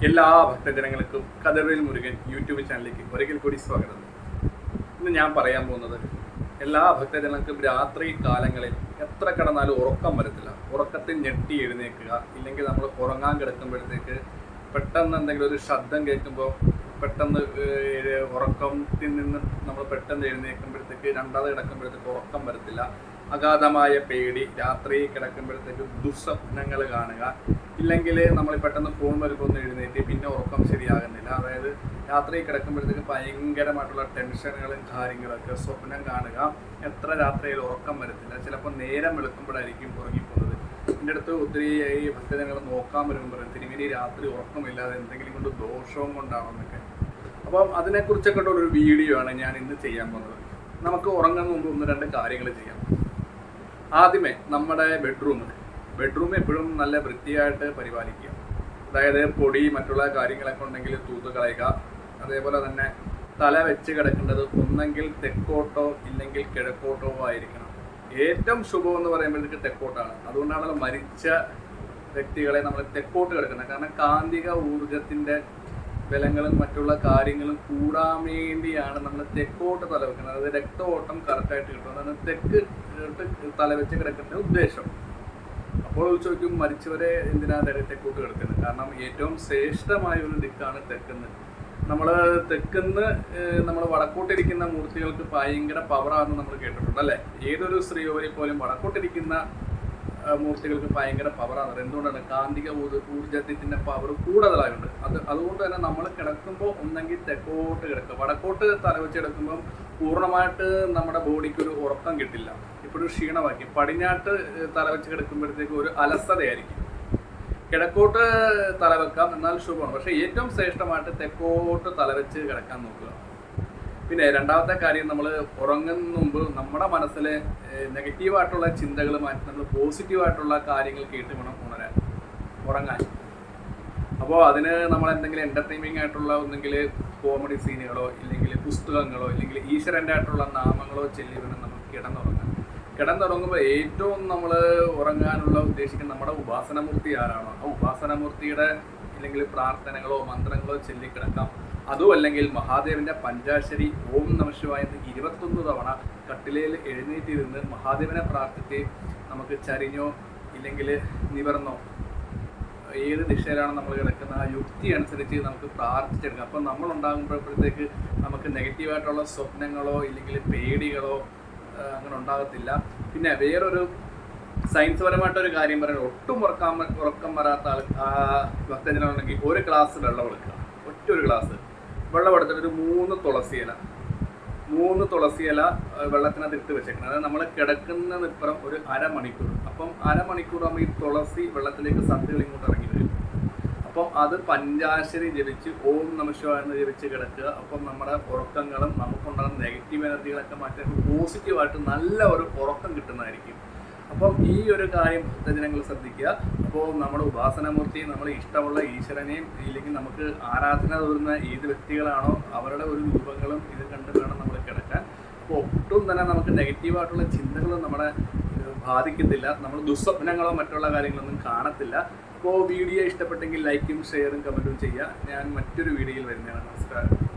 എല്ലാ ഭക്തജനങ്ങൾക്കും കതിർവേൽ മുരുകൻ യൂട്യൂബ് ചാനലിലേക്ക് ഒരിക്കൽ കൂടി സ്വാഗതം. ഇന്ന് ഞാൻ പറയാൻ പോകുന്നത് എല്ലാ ഭക്തജനങ്ങൾക്കും രാത്രി കാലങ്ങളിൽ എത്ര കിടന്നാലും ഉറക്കം വരത്തില്ല. ഉറക്കത്തിൽ ഞെട്ടി എഴുന്നേൽക്കുക, ഇല്ലെങ്കിൽ നമ്മൾ ഉറങ്ങാൻ കിടക്കുമ്പോഴത്തേക്ക് പെട്ടെന്ന് എന്തെങ്കിലും ഒരു ശബ്ദം കേൾക്കുമ്പോൾ പെട്ടെന്ന് ഉറക്കത്തിൽ നിന്ന് നമ്മൾ പെട്ടെന്ന് എഴുന്നേൽക്കുമ്പോഴത്തേക്ക് രണ്ടാമത് കിടക്കുമ്പോഴത്തേക്ക് ഉറക്കം വരത്തില്ല. അഗാധമായ പേടി, രാത്രി കിടക്കുമ്പോഴത്തേക്ക് ദുസ്വപ്നങ്ങൾ കാണുക, ഇല്ലെങ്കിൽ നമ്മൾ പെട്ടെന്ന് ഫോൺ വരുമ്പോൾ എഴുന്നേറ്റ് പിന്നെ ഉറക്കം ശരിയാകുന്നില്ല. അതായത് രാത്രി കിടക്കുമ്പോഴത്തേക്ക് ഭയങ്കരമായിട്ടുള്ള ടെൻഷനുകളും കാര്യങ്ങളൊക്കെ സ്വപ്നം കാണുക. എത്ര രാത്രിയിൽ ഉറക്കം വരത്തില്ല. ചിലപ്പോൾ നേരം വെളുക്കുമ്പോഴായിരിക്കും ഉറങ്ങിപ്പോകുന്നത്. എൻ്റെ അടുത്ത് ഒത്തിരി ഈ ഭക്തജനങ്ങൾ നോക്കാൻ വരുമ്പോൾ പറയും, തിരുമേനി രാത്രി ഉറക്കമില്ലാതെ എന്തെങ്കിലും കൊണ്ട് ദോഷവും കൊണ്ടാണെന്നൊക്കെ. അപ്പം അതിനെക്കുറിച്ചൊക്കെ ഒരു വീഡിയോ ആണ് ഞാൻ ഇന്ന് ചെയ്യാൻ പോകുന്നത്. നമുക്ക് ഉറങ്ങുന്ന മുമ്പ് ഒന്ന് രണ്ട് കാര്യങ്ങൾ ചെയ്യാം. ആദ്യമേ നമ്മുടെ ബെഡ്റൂം എപ്പോഴും നല്ല വൃത്തിയായിട്ട് പരിപാലിക്കുക. അതായത് പൊടി മറ്റുള്ള കാര്യങ്ങളൊക്കെ ഉണ്ടെങ്കിൽ തൂത്ത് കളയുക. അതേപോലെ തന്നെ തല വെച്ച് കിടക്കേണ്ടത് ഒന്നെങ്കിൽ തെക്കോട്ടോ ഇല്ലെങ്കിൽ കിഴക്കോട്ടോ ആയിരിക്കണം. ഏറ്റവും ശുഭം എന്ന് പറയുമ്പോഴത്തേക്ക് തെക്കോട്ടാണ്. അതുകൊണ്ടാണല്ലോ മരിച്ച വ്യക്തികളെ നമ്മൾ തെക്കോട്ട് കിടക്കുന്നത്. കാരണം കാന്തിക ഊർജത്തിൻ്റെ ബലങ്ങളും മറ്റുള്ള കാര്യങ്ങളും കൂടാൻ വേണ്ടിയാണ് നമ്മൾ തെക്കോട്ട് തല വെക്കുന്നത്. അതായത് രക്തഓട്ടം കറക്റ്റായിട്ട് കിട്ടും. അതാണ് തെക്ക് തല വെച്ച് കിടക്കുന്ന ഉദ്ദേശം. അപ്പോൾ ചോദിക്കും, മരിച്ചവരെ എന്തിനാണ് തെക്കോട്ട് കിടക്കുന്നത്? കാരണം ഏറ്റവും ശ്രേഷ്ഠമായ ഒരു ദിക്കാണ് തെക്കുന്ന്. നമ്മൾ വടക്കോട്ടിരിക്കുന്ന മൂർത്തികൾക്ക് ഭയങ്കര പവറാണെന്ന് നമ്മൾ കേട്ടിട്ടുണ്ട് അല്ലേ? ഏതൊരു സ്ത്രീയോരെ പോലും വടക്കോട്ടിരിക്കുന്ന മൂർത്തികൾക്ക് ഭയങ്കര പവറാണ്. എന്തുകൊണ്ടാണ്? കാന്തിക ഊർജത്തിന്റെ പവർ കൂടുതലായുണ്ട്. അതുകൊണ്ട് തന്നെ നമ്മൾ കിടക്കുമ്പോൾ ഒന്നെങ്കിൽ തെക്കോട്ട് കിടക്കുക. വടക്കോട്ട് തലവെച്ച് കിടക്കുമ്പോൾ പൂർണ്ണമായിട്ട് നമ്മുടെ ബോഡിക്ക് ഒരു ഉറക്കം കിട്ടില്ല, ഇപ്പോഴും ക്ഷീണമാക്കി. പടിഞ്ഞാട്ട് തലവെച്ച് കിടക്കുമ്പോഴത്തേക്ക് ഒരു അലസതയായിരിക്കും. കിഴക്കോട്ട് തലവെക്കാം, എന്നാൽ ശുഭമാണ്. പക്ഷേ ഏറ്റവും ശ്രേഷ്ഠമായിട്ട് തെക്കോട്ട് തലവെച്ച് കിടക്കാൻ നോക്കുക. പിന്നെ രണ്ടാമത്തെ കാര്യം, നമ്മൾ ഉറങ്ങുന്ന മുമ്പ് നമ്മുടെ മനസ്സിൽ നെഗറ്റീവായിട്ടുള്ള ചിന്തകൾ മാറ്റി നമ്മൾ പോസിറ്റീവായിട്ടുള്ള കാര്യങ്ങൾ കേട്ട് വേണം ഉറങ്ങാൻ. അപ്പോൾ അതിന് നമ്മൾ എന്തെങ്കിലും എൻ്റർടൈനിങ് ആയിട്ടുള്ള ഒന്നെങ്കിൽ കോമഡി സീനുകളോ ഇല്ലെങ്കിൽ പുസ്തകങ്ങളോ ഇല്ലെങ്കിൽ ഈശ്വരൻ്റെ ആയിട്ടുള്ള നാമങ്ങളോ ചൊല്ലി വേണം നമുക്ക് കിടന്നുറങ്ങുമ്പോൾ ഏറ്റവും നമ്മൾ ഉറങ്ങാനുള്ള ഉദ്ദേശിക്കുന്ന നമ്മുടെ ഉപാസനമൂർത്തി ആരാണോ ആ ഉപാസനമൂർത്തിയുടെ ഇല്ലെങ്കിൽ പ്രാർത്ഥനകളോ മന്ത്രങ്ങളോ ചൊല്ലിക്കിടക്കാം. അതും അല്ലെങ്കിൽ മഹാദേവന്റെ പഞ്ചാശരി ഓം നമഃശിവായ എന്ന് 21 തവണ കട്ടിലയിൽ എഴുന്നേറ്റിരുന്ന് മഹാദേവനെ പ്രാർത്ഥിച്ച് നമുക്ക് ചരിഞ്ഞോ ഇല്ലെങ്കിൽ നിവർന്നോ ഏത് ദിശയിലാണ് നമ്മൾ കിടക്കുന്ന ആ യുക്തി അനുസരിച്ച് നമുക്ക് പ്രാർത്ഥിച്ചെടുക്കാം. അപ്പം നമ്മൾ ഉണ്ടാകുമ്പോഴത്തേക്ക് നമുക്ക് നെഗറ്റീവായിട്ടുള്ള സ്വപ്നങ്ങളോ ഇല്ലെങ്കിൽ പേടികളോ അങ്ങനെ ഉണ്ടാകത്തില്ല. പിന്നെ വേറൊരു സയൻസ് പരമായിട്ടൊരു കാര്യം പറയുന്നത്, ഒട്ടും ഉറക്കം വരാത്ത ഭക്തജനങ്ങളുണ്ടെങ്കിൽ ഒരു ഗ്ലാസ് വെള്ളം എടുക്കുക. ഒരു ഗ്ലാസ് വെള്ളം എടുത്തിട്ട് ഒരു 3 തുളസി ഇല വെള്ളത്തിനകത്ത് ഇട്ട് വെച്ചേക്കണം. അതായത് നമ്മൾ കിടക്കുന്ന നിപ്പുറം ഒരു അരമണിക്കൂർ. അപ്പം അരമണിക്കൂർ ആകുമ്പോൾ ഈ തുളസി വെള്ളത്തിലേക്ക് സത്തുകൾ ഇങ്ങോട്ട് ഇറങ്ങി വരും. അപ്പം അത് പഞ്ചാശരി ജപിച്ച് ഓം നമഃശിവായ എന്ന് ജപിച്ച് കിടക്കുക. അപ്പം നമ്മുടെ ഉറക്കങ്ങളും നമുക്കുണ്ടാകുന്ന നെഗറ്റീവ് എനർജികളൊക്കെ മാറ്റി പോസിറ്റീവായിട്ട് നല്ല ഒരു ഉറക്കം കിട്ടുന്നതായിരിക്കും. അപ്പം ഈ ഒരു കാര്യം ഭക്തജനങ്ങൾ ശ്രദ്ധിക്കുക. അപ്പോൾ നമ്മുടെ ഉപാസനമൂർത്തി, നമ്മൾ ഇഷ്ടമുള്ള ഈശ്വരനെയും ഇല്ലെങ്കിൽ നമുക്ക് ആരാധന തോന്നുന്ന ഏത് വ്യക്തികളാണോ അവരുടെ ഒരു രൂപങ്ങളും ഇത് കണ്ട് വേണം നമ്മൾ കിടക്കാൻ. അപ്പോൾ ഒട്ടും തന്നെ നമുക്ക് നെഗറ്റീവായിട്ടുള്ള ചിന്തകളും നമ്മളെ ബാധിക്കത്തില്ല. നമ്മൾ ദുസ്വപ്നങ്ങളോ മറ്റുള്ള കാര്യങ്ങളൊന്നും കാണത്തില്ല. അപ്പോൾ വീഡിയോ ഇഷ്ടപ്പെട്ടെങ്കിൽ ലൈക്കും ഷെയറും കമൻറ്റും ചെയ്യുക. ഞാൻ മറ്റൊരു വീഡിയോയിൽ വരുന്നതാണ്. നമസ്കാരം.